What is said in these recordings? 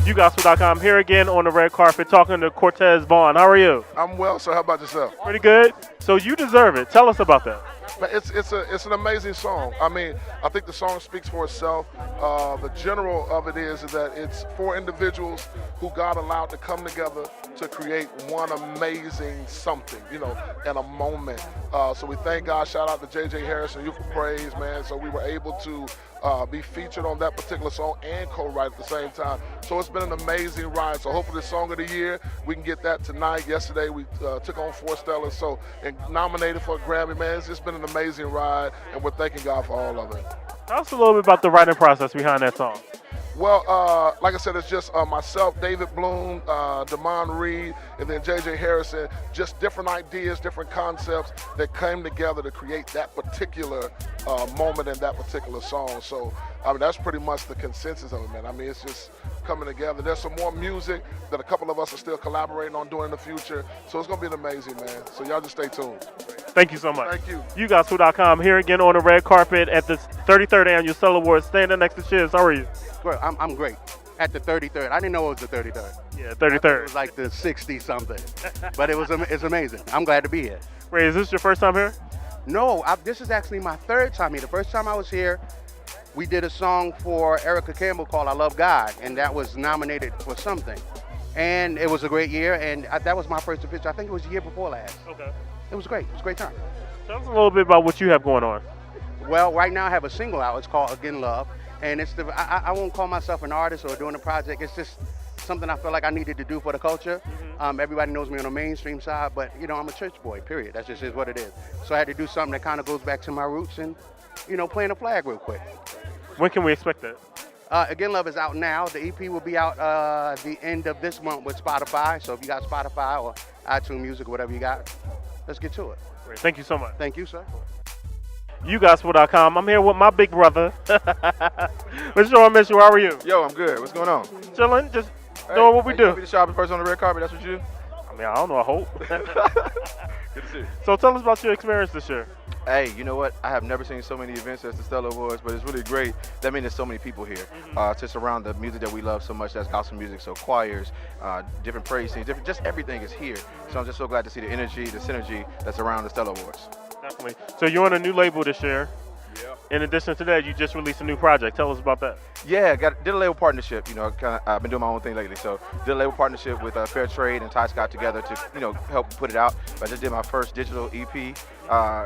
YouGospel.com here again on the red carpet talking to Cortez Vaughn. How are you? I'm well, so how about yourself? Pretty good. So You Deserve It. Tell us about that. Man, it's an amazing song. I mean, I think the song speaks for itself. The general of it is that it's for individuals who God allowed to come together to create one amazing something, in a moment. So we thank God. Shout out to J.J. Harrison, Youth for Praise, man. So we were able to be featured on that particular song and co-write at the same time. So it's been an amazing ride. So hopefully the song of the year, we can get that tonight. Yesterday we took on 4 Stellas, so and nominated for a Grammy, man. It's just been an amazing ride, and we're thanking God for all of it. Tell us a little bit about the writing process behind that song. Well, like I said, it's just myself, David Bloom, Damon Reed, and then J.J. Harrison, just different ideas, different concepts that came together to create that particular moment in that particular song. So, I mean, that's pretty much the consensus of it, man. I mean, it's just coming together. There's some more music that a couple of us are still collaborating on doing in the future. So it's going to be amazing, man. So y'all just stay tuned. Thank you so much. Thank you. YouGospel.com here again on the red carpet at the 33rd Annual Stellar Awards. Standing next to Shiz. How are you? I'm great. At the 33rd. I didn't know it was the 33rd. Yeah, It 33rd. was like the 60-something. But it's amazing. I'm glad to be here. Wait, is this your first time here? No, this is actually my 3rd time here. The first time I was here, we did a song for Erica Campbell called I Love God, and that was nominated for something. And it was a great year, and that was my first appearance. I think it was the year before last. Okay. It was great. It was a great time. Tell us a little bit about what you have going on. Well, right now I have a single out. It's called Again Love. And I won't call myself an artist or doing a project. It's just something I feel like I needed to do for the culture. Everybody knows me on the mainstream side, but I'm a church boy, period. That just is what it is. So I had to do something that kind of goes back to my roots and, playing a flag real quick. When can we expect that? Again Love is out now. The EP will be out the end of this month with Spotify. So if you got Spotify or iTunes Music, whatever you got, let's get to it. Great. Thank you so much. Thank you, sir. YouGospel.com. I'm here with my big brother. Mr. Mitchell, how are you? Yo, I'm good. What's going on? Chilling, just doing what we do. You be the sharpest person on the red carpet. That's what you do? I mean, I don't know, I hope. Good to see you. So tell us about your experience this year. Hey, you know what? I have never seen so many events as the Stellar Awards, but it's really great. That means there's so many people here to surround the music that we love so much. That's gospel music. So choirs, different praise teams, just everything is here. So I'm just so glad to see the energy, the synergy that's around the Stellar Awards. Definitely. So you're on a new label this year. Yeah. In addition to that, you just released a new project. Tell us about that. Yeah, did a label partnership. I've been doing my own thing lately. So did a label partnership with Fair Trade and Ty Scott together to help put it out. I just did my first digital EP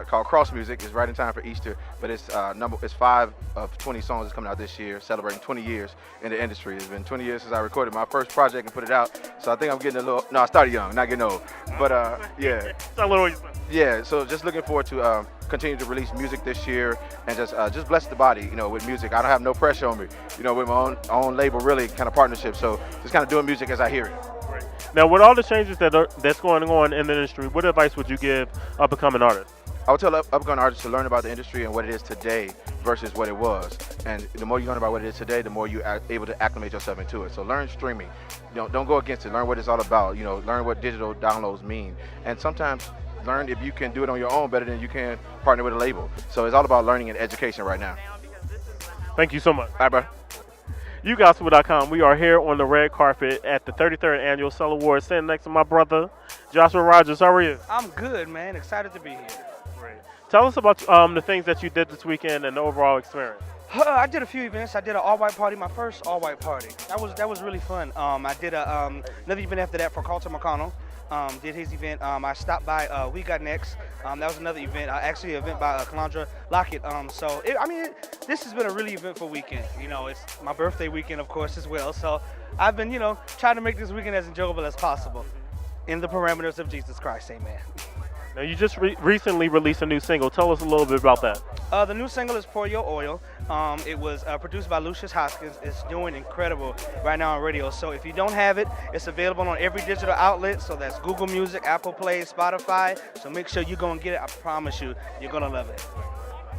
called Cross Music. It's right in time for Easter, but it's 5 of 20 songs that's coming out this year, celebrating 20 years in the industry. It's been 20 years since I recorded my first project and put it out. So I think I'm getting a little. No, I started young, not getting old. But yeah. Yeah. So just looking forward to continue to release music this year and just bless the body, with music. I don't have no pressure on me, with my own label, really kind of partnership. So just kind of doing music as I hear it. Right. Now, with all the changes that's going on in the industry, what advice would you give up-and-coming artists? I would tell upcoming artists to learn about the industry and what it is today versus what it was. And the more you learn about what it is today, the more you are able to acclimate yourself into it. So learn streaming. Don't go against it. Learn what it's all about. Learn what digital downloads mean. And sometimes learn if you can do it on your own better than you can partner with a label. So it's all about learning and education right now. Thank you so much. All right, bro. YouGospel.com. We are here on the red carpet at the 33rd Annual Stellar Awards, standing next to my brother, Jocelyn Rodgers. How are you? I'm good, man. Excited to be here. Great. Tell us about the things that you did this weekend and the overall experience. I did a few events. I did an all-white party, my first all-white party. That was really fun. I did another event after that for Carlton McConnell. Did his event. I stopped by We Got Next. That was another event. Actually, an event by Calandra Lockett. This has been a really eventful weekend. It's my birthday weekend, of course, as well. So I've been, trying to make this weekend as enjoyable as possible in the parameters of Jesus Christ. Amen. Now, you just recently released a new single. Tell us a little bit about that. The new single is Pour Your Oil. It was produced by Lucius Hoskins. It's doing incredible right now on radio. So if you don't have it, it's available on every digital outlet. So that's Google Music, Apple Play, Spotify. So make sure you go and get it. I promise you, you're going to love it.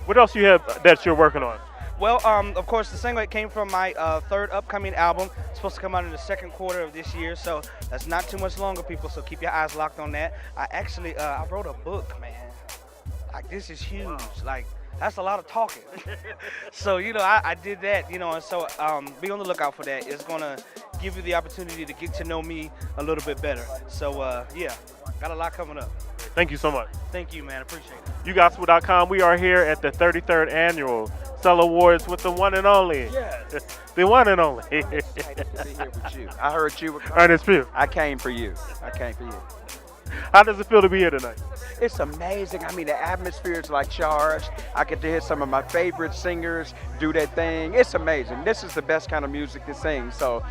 What else you have that you're working on? Well, of course, the single came from my third upcoming album. It's supposed to come out in the second quarter of this year, so that's not too much longer, people, so keep your eyes locked on that. I wrote a book, man. Like, this is huge. Like, that's a lot of talking. So, I did that, and so be on the lookout for that. It's going to give you the opportunity to get to know me a little bit better. So yeah, got a lot coming up. Thank you so much. Thank you, man. Appreciate it. YouGospel.com. We are here at the 33rd Annual Cell Awards with the one and only. Yes. The one and only. Excited to be here with you. I heard you were coming. Ernest True. I came for you. I came for you. How does it feel to be here tonight? It's amazing. I mean, the atmosphere is like charged. I get to hear some of my favorite singers do their thing. It's amazing. This is the best kind of music to sing. So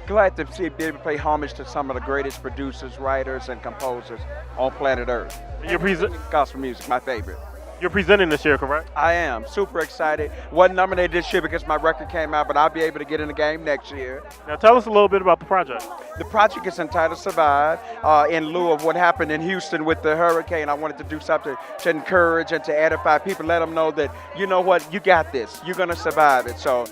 glad to be able to pay homage to some of the greatest producers, writers, and composers on planet Earth. Gospel music, my favorite. You're presenting this year, correct? I am super excited. Wasn't nominated this year because my record came out, but I'll be able to get in the game next year. Now tell us a little bit about the project. The project is entitled Survive. In lieu of what happened in Houston with the hurricane, I wanted to do something to encourage and to edify people, let them know that, you know what, you got this. You're going to survive it. So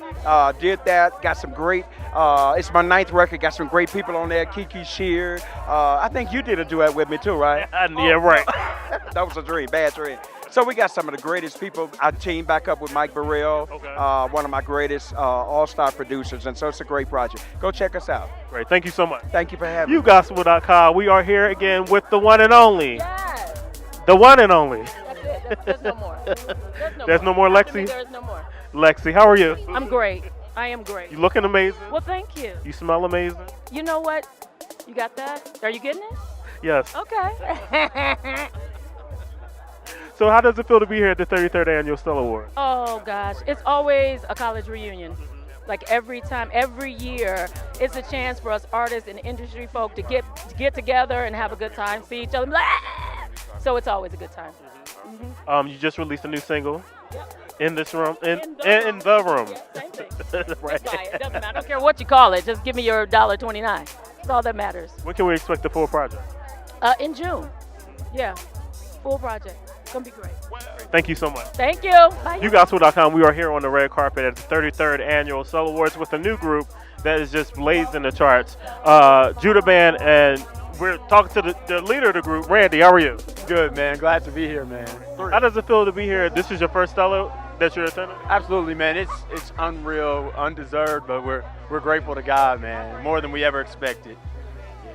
did that, got some great, it's my 9th record, got some great people on there. KeKe Shear. I think you did a duet with me too, right? Yeah, right. That was a dream, bad dream. So we got some of the greatest people. I teamed back up with Mike Burrell, one of my greatest all-star producers, and so it's a great project. Go check us out. Great, thank you so much. Thank you for having me. YouGospel.com. We are here again with the one and only. Yes. The one and only. That's it. There's no more. There's no more, Lexie? There's no more. Lexie, how are you? I'm great. I am great. You looking amazing. Well, thank you. You smell amazing. You know what? You got that? Are you getting it? Yes. Okay. So how does it feel to be here at the 33rd Annual Cell Awards? Oh, gosh. It's always a college reunion. Like every time, every year, it's a chance for us artists and industry folk to get together and have a good time, see each other. So it's always a good time. You just released a new single. Yep. In this room. In the room. Yeah, same thing. Right. That's why it doesn't matter. I don't care what you call it. Just give me your $1.29. That's all that matters. When can we expect the full project? In June. Yeah. Full project. Gonna be great. Thank you so much. Thank you. Bye. YouGospel.com. We are here on the red carpet at the 33rd Annual Cell Awards with a new group that is just blazing the charts. Judah Band, and we're talking to the leader of the group, Randy. How are you? Good, man. Glad to be here, man. How does it feel to be here? This is your first Stella that you're attending? Absolutely, man. It's unreal, undeserved, but we're grateful to God, man. More than we ever expected.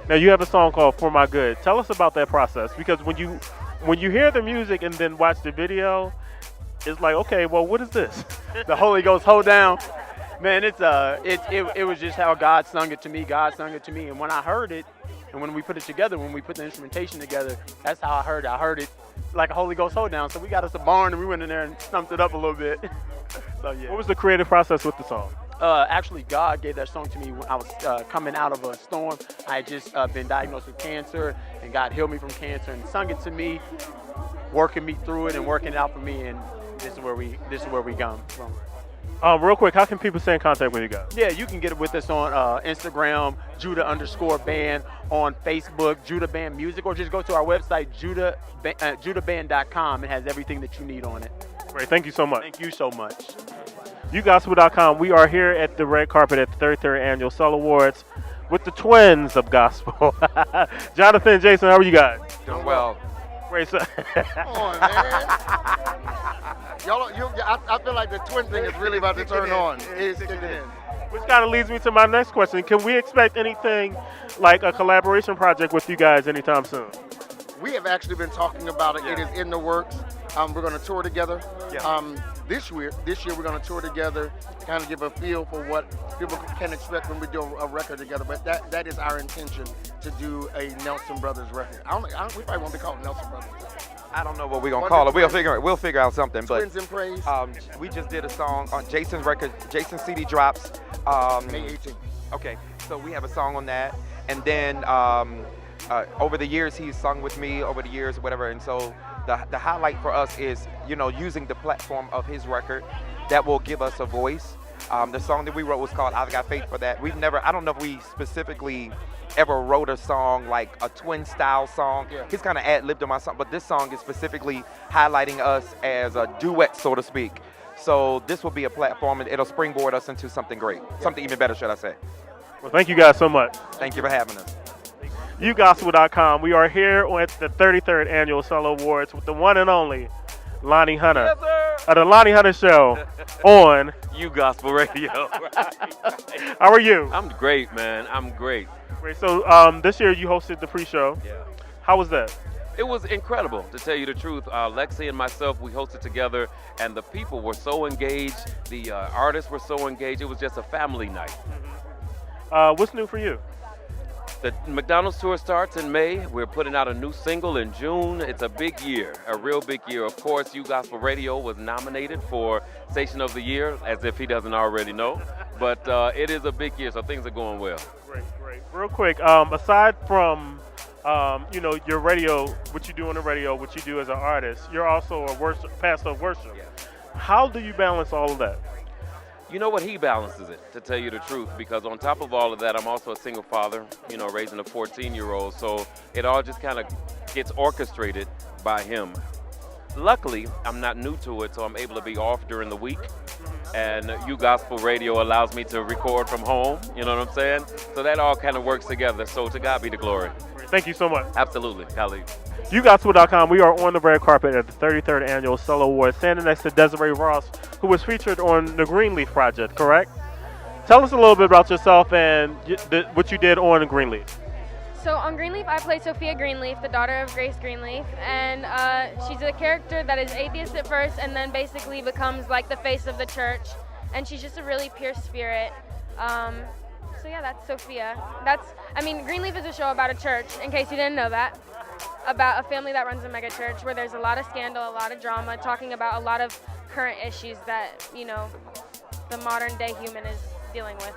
Now you have a song called "For My Good." Tell us about that process, because when you hear the music and then watch the video, it's like, okay, well, what is this? The Holy Ghost hold down. Man, it was just how God sung it to me. God sung it to me, and when I heard it, and when we put it together, when we put the instrumentation together, that's how I heard it. I heard it like a Holy Ghost hold down. So we got us a barn and we went in there and stumped it up a little bit. So yeah. What was the creative process with the song? Actually, God gave that song to me when I was coming out of a storm. I had just been diagnosed with cancer, and God healed me from cancer and sung it to me, working me through it and working it out for me. And this is where we come from. Real quick, how can people stay in contact with you guys? Yeah, you can get with us on Instagram, Judah_band, on Facebook, Judah Band Music, or just go to our website, JudahBand.com. It has everything that you need on it. Great, thank you so much. Thank you so much. YouGospel.com. We are here at the red carpet at the 33rd Annual Cell Awards with the twins of gospel. Jonathan and Jason, how are you guys? Doing well. Great. Come on, man. I feel like the twin thing is really about to turn on. It's kicking in. Which kind of leads me to my next question. Can we expect anything like a collaboration project with you guys anytime soon? We have actually been talking about it. Yeah. It is in the works. We're going to tour together. Yeah. This year we're going to tour together, kind of give a feel for what people can expect when we do a record together. But that is our intention, to do a Nelson Brothers record. We probably won't be called Nelson Brothers. I don't know what we're gonna call it. We'll figure out something. Twins but in Praise. We just did a song on Jason's record. Jason's CD drops May 18th. Okay, so we have a song on that, and then over the years he's sung with me over the years, whatever. And so the highlight for us is, using the platform of his record that will give us a voice. The song that we wrote was called "I've Got Faith for That." I don't know if we specifically ever wrote a song like a twin style song. Yeah. He's kind of ad-libbed on my song, but this song is specifically highlighting us as a duet, so to speak. So this will be a platform, and it'll springboard us into something great, something even better, should I say. Well, thank you guys so much. Thank you for having us. YouGospel.com. We are here at the 33rd Annual Cell Awards with the one and only Lonnie Hunter. Yes, sir. of the Lonnie Hunter Show on You Gospel Radio. How are you? I'm great, man. I'm great. Great. So this year you hosted the pre-show. Yeah. How was that? It was incredible, to tell you the truth. Lexie and myself, we hosted together, and the people were so engaged. The artists were so engaged. It was just a family night. What's new for you? The McDonald's tour starts in May. We're putting out a new single in June. It's a big year, a real big year. Of course, You Gospel Radio was nominated for Station of the Year, as if he doesn't already know. But it is a big year, so things are going well. Great. Real quick, aside from your radio, what you do on the radio, what you do as an artist, you're also a pastor of worship. Yeah. How do you balance all of that? You know what? He balances it, to tell you the truth, because on top of all of that, I'm also a single father, raising a 14-year-old. So it all just kind of gets orchestrated by him. Luckily, I'm not new to it, so I'm able to be off during the week. And You Gospel Radio allows me to record from home, you know what I'm saying? So that all kind of works together. So to God be the glory. Thank you so much. Absolutely, Khalid. YouGospel.com. We are on the red carpet at the 33rd Annual Solo Awards, standing next to Desiree Ross, who was featured on the Greenleaf Project, correct? Tell us a little bit about yourself and what you did on Greenleaf. So on Greenleaf, I play Sophia Greenleaf, the daughter of Grace Greenleaf, and she's a character that is atheist at first and then basically becomes like the face of the church, and she's just a really pure spirit. So yeah, that's Sophia. Greenleaf is a show about a church, in case you didn't know that, about a family that runs a mega church where there's a lot of scandal, a lot of drama, talking about a lot of current issues that, the modern day human is dealing with.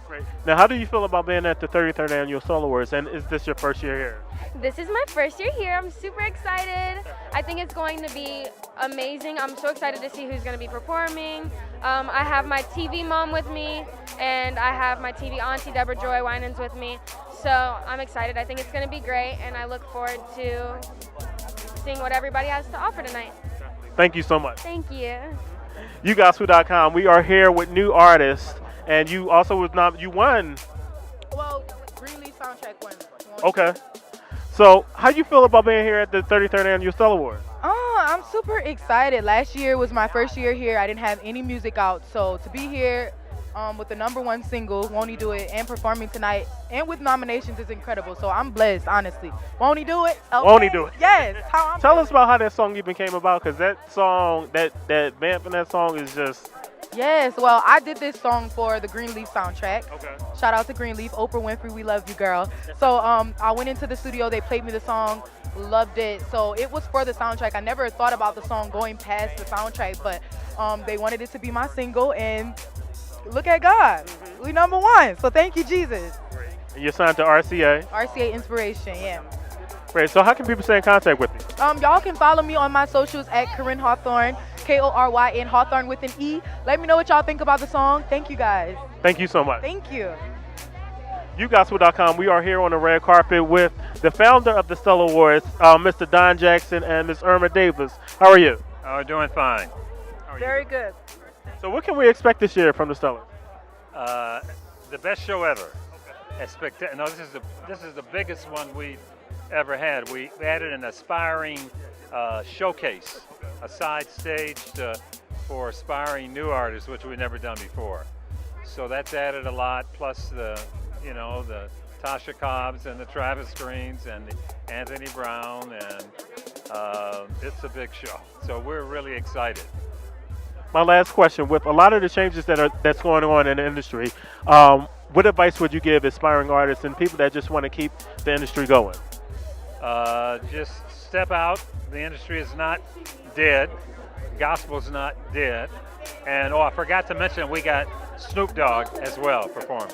Great. Now, how do you feel about being at the 33rd Annual Solo Awards, and is this your first year here? This is my first year here. I'm super excited. I think it's going to be amazing. I'm so excited to see who's going to be performing. I have my TV mom with me, and I have my TV auntie, Deborah Joy Winans, with me. So I'm excited. I think it's going to be great, and I look forward to seeing what everybody has to offer tonight. Thank you so much. Thank you. YouGospel.com. We are here with new artists, and you also you won. Well, Greenleaf soundtrack won. Okay. So, how you feel about being here at the 33rd Annual Solo Awards? I'm super excited. Last year was my first year here. I didn't have any music out, so to be here with the #1 single, Won't He Do It, and performing tonight, and with nominations is incredible. So I'm blessed, honestly. Won't He Do It? Okay. Won't He Do It? Yes. Tell us about how that song even came about, because that song, that vamp in that song is just... Yes, well, I did this song for the Greenleaf soundtrack. Okay. Shout out to Greenleaf, Oprah Winfrey, we love you, girl. So I went into the studio, they played me the song, loved it. So it was for the soundtrack. I never thought about the song going past the soundtrack, but they wanted it to be my single, and look at God. We #1, so thank you, Jesus. And you're signed to RCA. RCA Inspiration, yeah. Great, so how can people stay in contact with you? Y'all can follow me on my socials at Corinne Hawthorne, Koryn Hawthorne with an E. Let me know what y'all think about the song. Thank you, guys. Thank you so much. Thank you. YouGospel.com. We are here on the red carpet with the founder of the Stella Awards, Mr. Don Jackson and Ms. Irma Davis. How are you? Oh, doing fine. Very good. So what can we expect this year from the Stella? The best show ever. No, this is the biggest one we've ever had. We added an aspiring showcase, a side stage for aspiring new artists, which we've never done before. So that's added a lot. Plus the Tasha Cobbs and the Travis Greens and the Anthony Brown, and it's a big show. So we're really excited. My last question: with a lot of the changes that's going on in the industry, what advice would you give aspiring artists and people that just want to keep the industry going? Just step out. The industry is not dead. Gospel's not dead. And I forgot to mention, we got Snoop Dogg as well performing.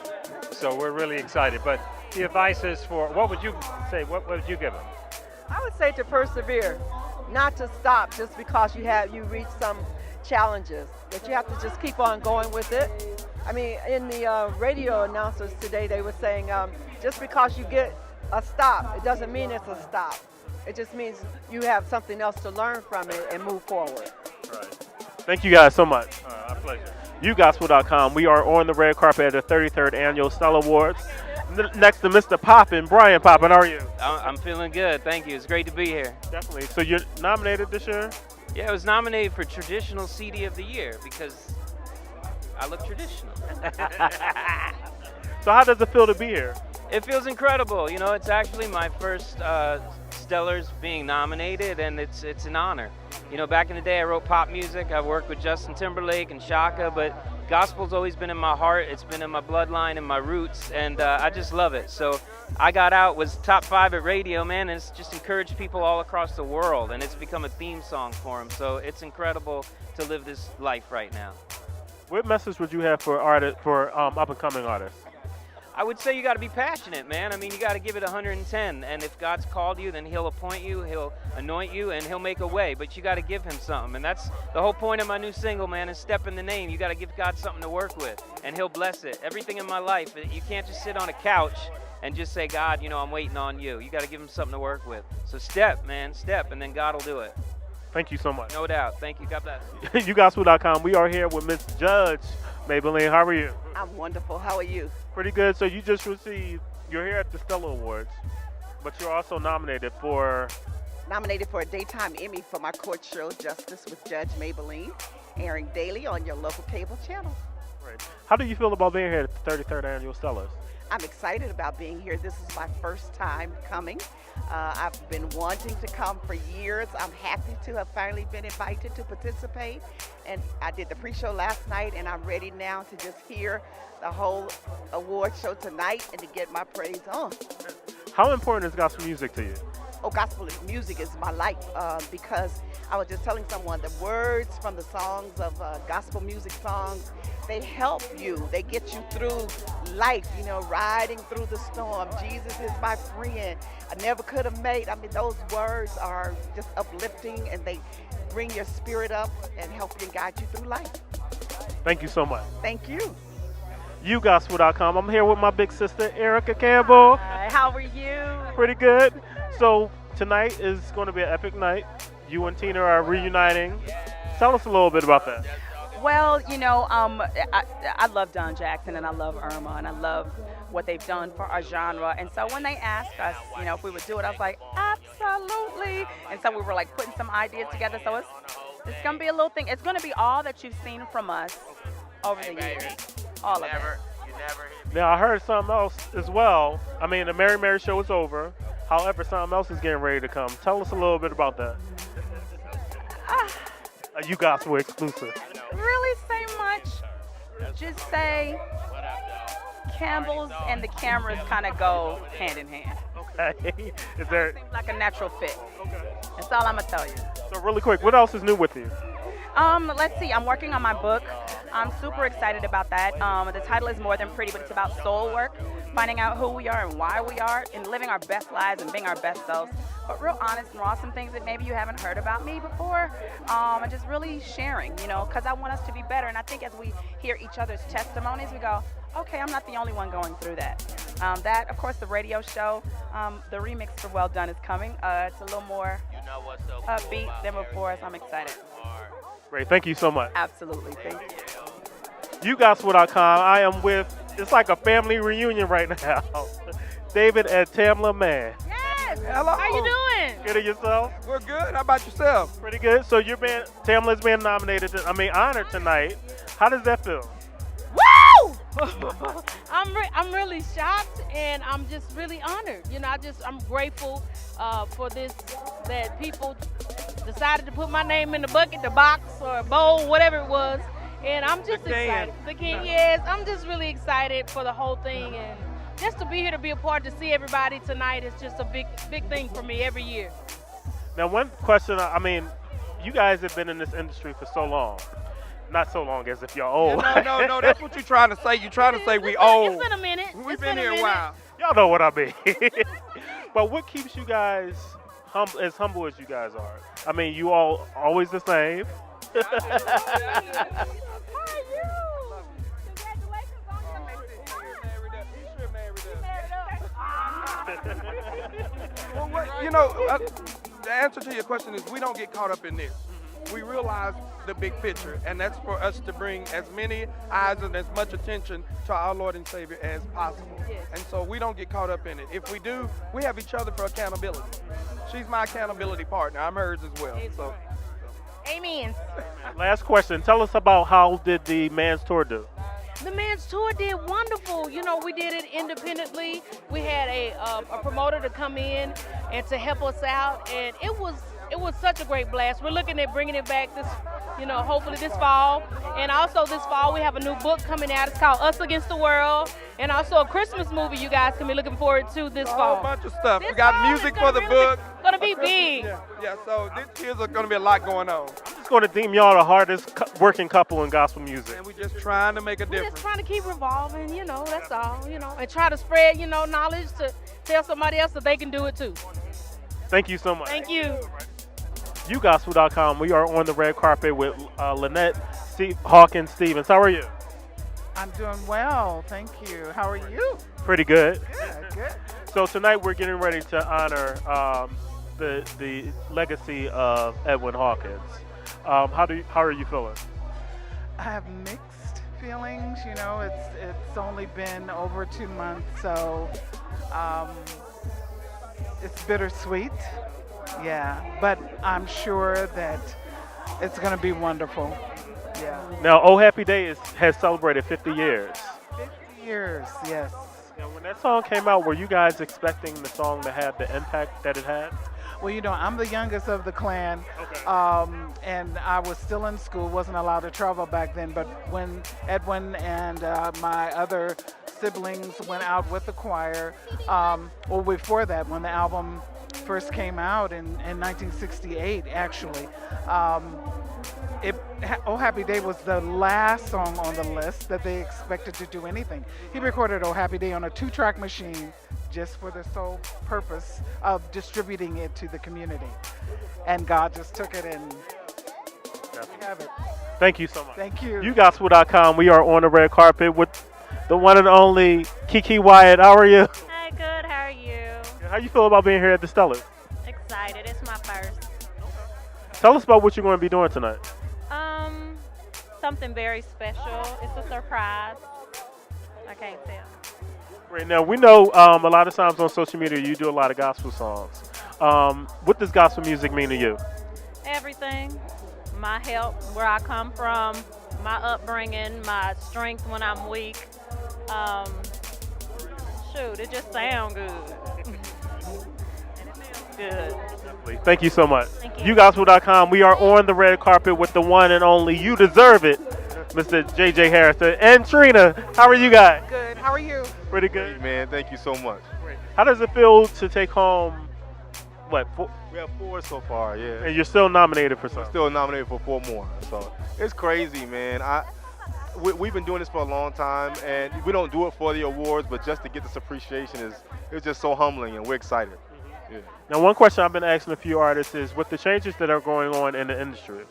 So we're really excited. But the advice is what would you say? What would you give them? I would say to persevere, not to stop just because you reach some challenges, that you have to just keep on going with it. I mean, in the radio announcers today, they were saying just because you get a stop, it doesn't mean it's a stop. It just means you have something else to learn from it and move forward. Right. Thank you guys so much. Our pleasure. YouGospel.com. We are on the red carpet at the 33rd Annual Stella Awards. Next to Mr. Poppin, Bryan Poppin. How are you? I'm feeling good. Thank you. It's great to be here. Definitely. So you're nominated this year? Yeah, it was nominated for Traditional CD of the Year because I look traditional. So how does it feel to be here? It feels incredible. You know, it's actually my first Stellars being nominated, and it's an honor. You know, back in the day, I wrote pop music. I worked with Justin Timberlake and Shaka, but gospel's always been in my heart. It's been in my bloodline and my roots, and I just love it. So I Got Out was top 5 at radio, man, and it's just encouraged people all across the world, and it's become a theme song for them. So it's incredible to live this life right now. What message would you have for up-and-coming artists? I would say you got to be passionate, man. I mean, you got to give it 110. And if God's called you, then He'll appoint you, He'll anoint you, and He'll make a way. But you got to give Him something. And that's the whole point of my new single, man, is Step in the Name. You got to give God something to work with, and He'll bless it. Everything in my life, you can't just sit on a couch and just say, God, you know, I'm waiting on you. You got to give Him something to work with. So step, man, step, and then God will do it. Thank you so much. No doubt. Thank you. God bless. YouGospel.com. We are here with Miss Judge Maybelline. How are you? I'm wonderful. How are you? Pretty good. So you just received, you're here at the Stella Awards, but you're also nominated for a Daytime Emmy for my court show, Justice with Judge Maybelline, airing daily on your local cable channel. Right. How do you feel about being here at the 33rd Annual Stellas? I'm excited about being here. This is my first time coming. I've been wanting to come for years. I'm happy to have finally been invited to participate. And I did the pre-show last night, and I'm ready now to just hear the whole award show tonight and to get my praise on. How important is gospel music to you? Oh, gospel music is my life because I was just telling someone the words from the songs of gospel music songs, they help you. They get you through life, you know, riding through the storm. Jesus is my friend. I never could have made. I mean, those words are just uplifting, and they bring your spirit up and help you and guide you through life. Thank you so much. Thank you. YouGospel.com. I'm here with my big sister, Erica Campbell. Hi, how are you? Pretty good. So tonight is going to be an epic night. You and Tina are reuniting. Tell us a little bit about that. Well, you know, I love Don Jackson, and I love Irma, and I love what they've done for our genre. And so when they asked us, you know, if we would do it, I was like, absolutely. And so we were like putting some ideas together. So it's going to be a little thing. It's going to be all that you've seen from us over the years. All of it. Now, I heard something else as well. I mean, the Mary Mary show is over. However, something else is getting ready to come. Tell us a little bit about that. A YouGospel exclusive. Really say much. Just say Campbell's and the cameras kind of go hand in hand. Okay. Is there? Seems like a natural fit. Okay. That's all I'm gonna tell you. So really quick, what else is new with you? Let's see. I'm working on my book. I'm super excited about that. The title is More Than Pretty, but it's about soul work, finding out who we are and why we are, and living our best lives and being our best selves. But real honest and raw, some things that maybe you haven't heard about me before, and just really sharing, you know, because I want us to be better. And I think as we hear each other's testimonies, we go, okay, I'm not the only one going through that. That, of course, the radio show, the remix for Well Done is coming. It's a little more upbeat than before, so I'm excited. Great, thank you so much. Absolutely, thank you. YouGospel.com. I am with, it's like a family reunion right now. David and Tamela Mann. Yes. Hello. How you doing? Good of yourself? We're good. How about yourself? Pretty good. So Tamela's being nominated, honored tonight. How does that feel? Woo! I'm really shocked, and I'm just really honored. You know, I'm grateful for this, that people decided to put my name in the bucket, the box, or bowl, whatever it was. And I'm just excited. The king, yes. I'm just really excited for the whole thing, and just to be here, to be a part, to see everybody tonight is just a big thing for me every year. Now, one question, I mean, you guys have been in this industry for so long. Not so long as if you're old. Yeah, no, that's what you're trying to say. You're trying to say we old. It's been a minute. We've been here a while. Y'all know what I mean. But what keeps you guys as humble as you guys are? I mean, you all always the same. Well, you know, the answer to your question is we don't get caught up in this. We realize the big picture, and that's for us to bring as many eyes and as much attention to our Lord and Savior as possible. And so we don't get caught up in it. If we do, we have each other for accountability. She's my accountability partner. I'm hers as well. So. Amen. Last question. Tell us about how did the Mann's tour do? The Man's tour did wonderful. You know, we did it independently. We had a promoter to come in and to help us out, and it was such a great blast. We're looking at bringing it back this, hopefully this fall. And also this fall we have a new book coming out. It's called Us Against the World, and also a Christmas movie you guys can be looking forward to this fall. A bunch of stuff. This We got fall music is for the really book. Gonna be big. Yeah, so this year's going to be a lot going on. I'm just going to deem y'all the hardest working couple in gospel music. And we're just trying to make a We're difference. just trying to keep revolving, that's all, and try to spread, knowledge to tell somebody else that they can do it too. Thank you so much. Thank you. YouGospel.com. We are on the red carpet with Lynette Hawkins Stevens. How are you? I'm doing well, thank you. How are you? Pretty good. Good. So tonight we're getting ready to honor the legacy of Edwin Hawkins. How are you feeling? I have mixed feelings. It's only been over 2 months, so it's bittersweet. Yeah, but I'm sure that it's going to be wonderful. Yeah. Now, Oh Happy Day has celebrated 50 years. 50 years, yes. Now, when that song came out, were you guys expecting the song to have the impact that it had? Well, I'm the youngest of the clan, and I was still in school, wasn't allowed to travel back then, but when Edwin and my other siblings went out with the choir, well, before that, when the album first came out in 1968, actually, Oh Happy Day was the last song on the list that they expected to do anything. He recorded Oh Happy Day on a 2-track machine just for the sole purpose of distributing it to the community. And God just took it and we have it. Thank you so much. Thank you. YouGospel.com. We are on the red carpet with the one and only KeKe Wyatt. How are you? Hi, good. How are you? How you feel about being here at the Stellar? Excited. It's my first. Tell us about what you're going to be doing tonight. Something very special. It's a surprise. I can't tell. Right now, we know a lot of times on social media you do a lot of gospel songs. What does gospel music mean to you? Everything. My help, where I come from, my upbringing, my strength when I'm weak. Shoot, it just sounds good. And it feels good. Thank you so much. Thank you. YouGospel.com. We are on the red carpet with the one and only You Deserve It, Mr. JJ Harrison and Trina. How are you guys? Good. How are you? Pretty good. Great, man. Thank you so much. How does it feel to take home, what, 4? We have 4 so far, yeah. And you're still nominated for some. We're still nominated for 4 more. So it's crazy, man. We've been doing this for a long time, and we don't do it for the awards, but just to get this appreciation it's just so humbling, and we're excited. Yeah. Now, one question I've been asking a few artists is, with the changes that are going on in the industry,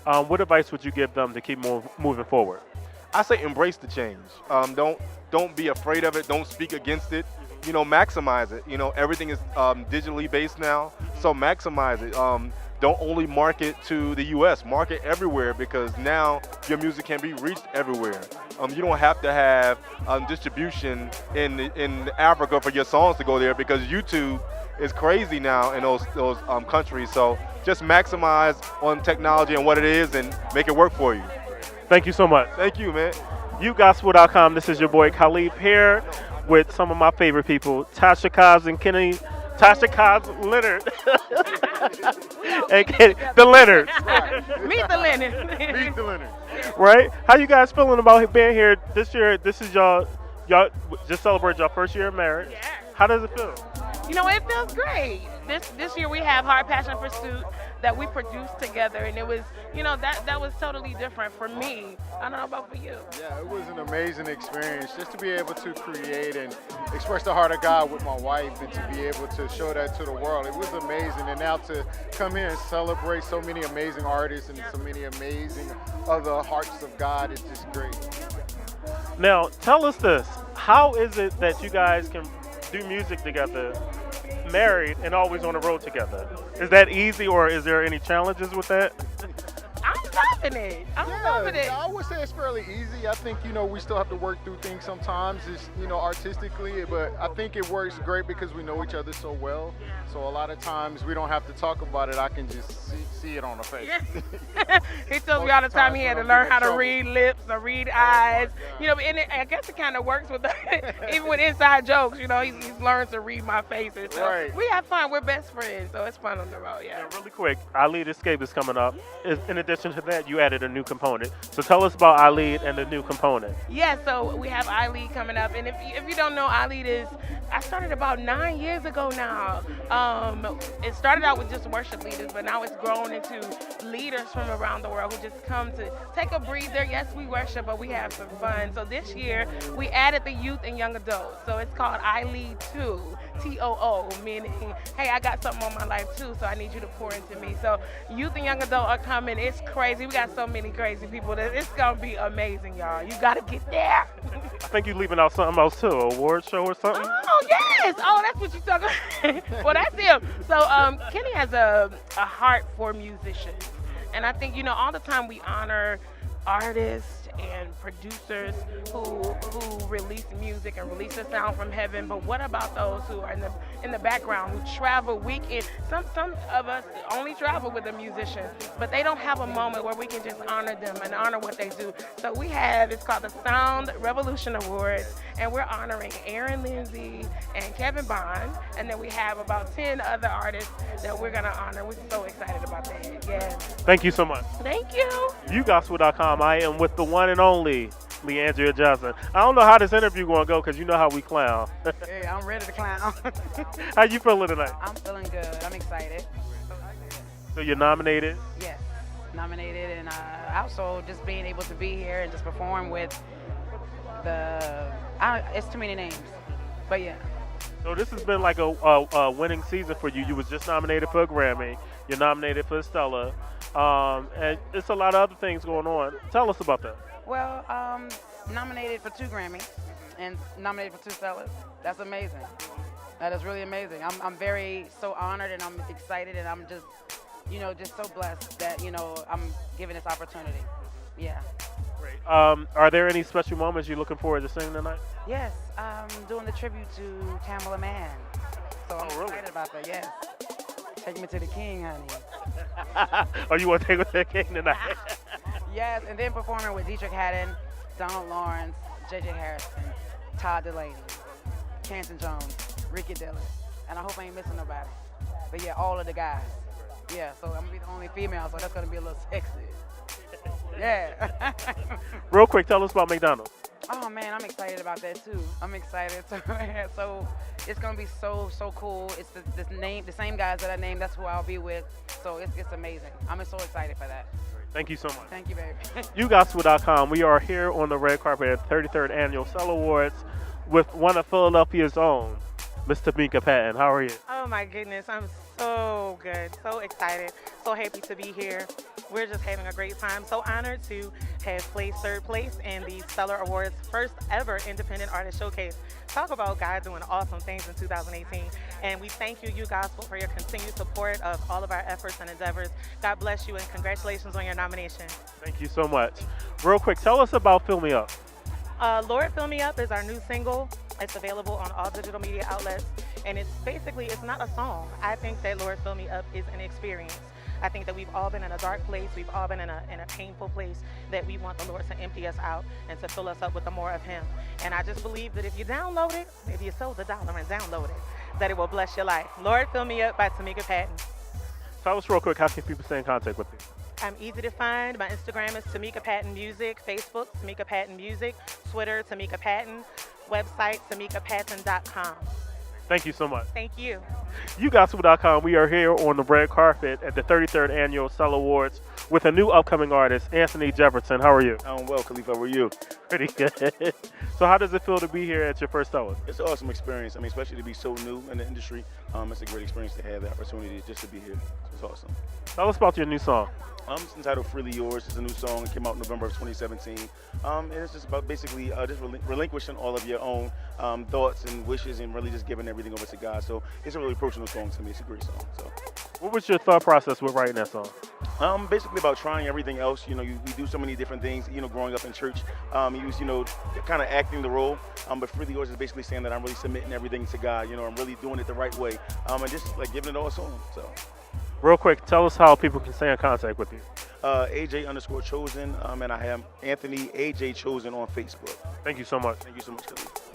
what advice would you give them to keep moving forward? I say embrace the change. Don't be afraid of it. Don't speak against it. Maximize it. Everything is digitally based now, so maximize it. Don't only market to the U.S. Market everywhere, because now your music can be reached everywhere. You don't have to have distribution in Africa for your songs to go there, because YouTube is crazy now in those countries. So just maximize on technology and what it is and make it work for you. Thank you so much. Thank you, man. YouGospel.com. This is your boy Khalif here with some of my favorite people, Tasha Cobbs and Tasha Cobbs Leonard. And the Leonards. Meet the Leonard. Meet the Leonard. Right? How you guys feeling about being here this year? This is y'all just celebrate your first year of marriage. Yeah. How does it feel? It feels great. This year we have Heart, Passion, Pursuit that we produced together, and it was, that was totally different for me. I don't know about for you. Yeah, it was an amazing experience just to be able to create and express the heart of God with my wife, and to be able to show that to the world. It was amazing, and now to come here and celebrate so many amazing artists and so many amazing other hearts of God is just great. Now, tell us this. How is it that you guys can do music together, married, and always on the road together? Is that easy, or is there any challenges with that? I love loving it. I'm loving it. I would say it's fairly easy. I think, we still have to work through things sometimes, just, artistically, but I think it works great because we know each other so well. So a lot of times we don't have to talk about it. I can just see it on the face. He tells me all the time he had to learn how to read lips or read eyes. And I guess it kind of works with even with inside jokes. He's learned to read my face. And so Right. we have fun. We're best friends, so it's fun on the road. Yeah. Really quick, iLead Escape is coming up. In addition to that, you added a new component. So tell us about iLead and the new component. Yeah, so we have iLead coming up, and if you don't know, iLead I started about 9 years ago now. It started out with just worship leaders, but now it's grown into leaders from around the world who just come to take a breather. Yes, we worship, but we have some fun. So this year, we added the youth and young adults. So it's called iLead 2, TOO, meaning, hey, I got something on my life too, so I need you to pour into me. So youth and young adult are coming. It's crazy. We got so many crazy people. It's going to be amazing, y'all. You got to get there. I think you're leaving out something else too, an award show or something? Oh, yes. Oh, that's what you're talking about. Well, that's him. So Kenny has a heart for musicians. And I think, all the time we honor artists and producers who release music and release the sound from heaven, but what about those who are in the background, who travel week in? Some of us only travel with a musician, but they don't have a moment where we can just honor them and honor what they do. So it's called the Sound Revolution Awards, and we're honoring Aaron Lindsay and Kevin Bond, and then we have about 10 other artists that we're gonna honor. We're so excited about that. Yeah. Thank you so much. Thank you. YouGospel.com. I am with the one and only Leandra Jessa. I don't know how this interview gonna go because you know how we clown. Hey, I'm ready to clown. How you feeling tonight? I'm feeling good. I'm excited. So you're nominated? Yes, nominated, and also just being able to be here and just perform with it's too many names, but yeah. So this has been like a winning season for you. You was just nominated for a Grammy. You're nominated for a Stella. And it's a lot of other things going on. Tell us about that. Well, nominated for 2 Grammys and nominated for 2 Stellas. That's amazing. That is really amazing. I'm very so honored, and I'm excited, and I'm just, just so blessed that, I'm given this opportunity. Yeah. Great. Are there any special moments you're looking forward to singing tonight? Yes, doing the tribute to Tamela Mann. So I'm excited about that, yes. Take me to the king, honey. Oh, you want to take me to the king tonight? Yes, and then performing with Dietrich Haddon, Donald Lawrence, J.J. Harrison, Todd Delaney, Canton Jones, Ricky Dillon, and I hope I ain't missing nobody. But yeah, all of the guys. Yeah, so I'm going to be the only female, so that's going to be a little sexy. Yeah. Real quick, tell us about McDonald's. Oh man, I'm excited about that too. I'm excited. So it's gonna be so cool. It's the same guys that I named. That's who I'll be with. So it's amazing. I'm so excited for that. Thank you so much. Thank you, baby. YouGospel.com. We are here on the red carpet at the 33rd Annual Cell Awards with one of Philadelphia's own, Miss Tameka Patton. How are you? Oh my goodness, I'm so good, so excited, so happy to be here. We're just having a great time. So honored to have placed 3rd place in the Stellar Awards' first ever Independent Artist Showcase. Talk about God doing awesome things in 2018. And we thank you, YouGospel, for your continued support of all of our efforts and endeavors. God bless you, and congratulations on your nomination. Thank you so much. Real quick, tell us about Fill Me Up. Lord Fill Me Up is our new single. It's available on all digital media outlets. And it's not a song. I think that Lord Fill Me Up is an experience. I think that we've all been in a dark place. We've all been in a painful place that we want the Lord to empty us out and to fill us up with the more of Him. And I just believe that if you download it, if you sold the dollar and download it, that it will bless your life. Lord Fill Me Up by Tameka Patton. Tell us real quick, how can people stay in contact with you? I'm easy to find. My Instagram is Tameka Patton Music, Facebook, Tameka Patton Music, Twitter, Tameka Patton, website, tamekapatton.com. Thank you so much. Thank you. YouGospel.com. We are here on the red carpet at the 33rd Annual Cell Awards with a new upcoming artist, Anthony Jefferson. How are you? I'm well, Khalifa. How are you? Pretty good. So how does it feel to be here at your first Stellar? It's an awesome experience. I mean, especially to be so new in the industry. It's a great experience to have the opportunity just to be here. It's awesome. Tell us about your new song. It's entitled Freely Yours. It's a new song. It came out in November of 2017. And it's just about basically just relinquishing all of your own thoughts and wishes and really just giving everything over to God. So it's a really personal song to me. It's a great song. So. What was your thought process with writing that song? Basically about trying everything else. You know, we do so many different things. You know, growing up in church, you was, you know, kind of acting the role. But Freely Yours is basically saying that I'm really submitting everything to God. You know, I'm really doing it the right way. And just like giving it all a song. So. Real quick, tell us how people can stay in contact with you. AJ_Chosen, and I have Anthony AJ Chosen on Facebook. Thank you so much. Thank you so much, Khalid.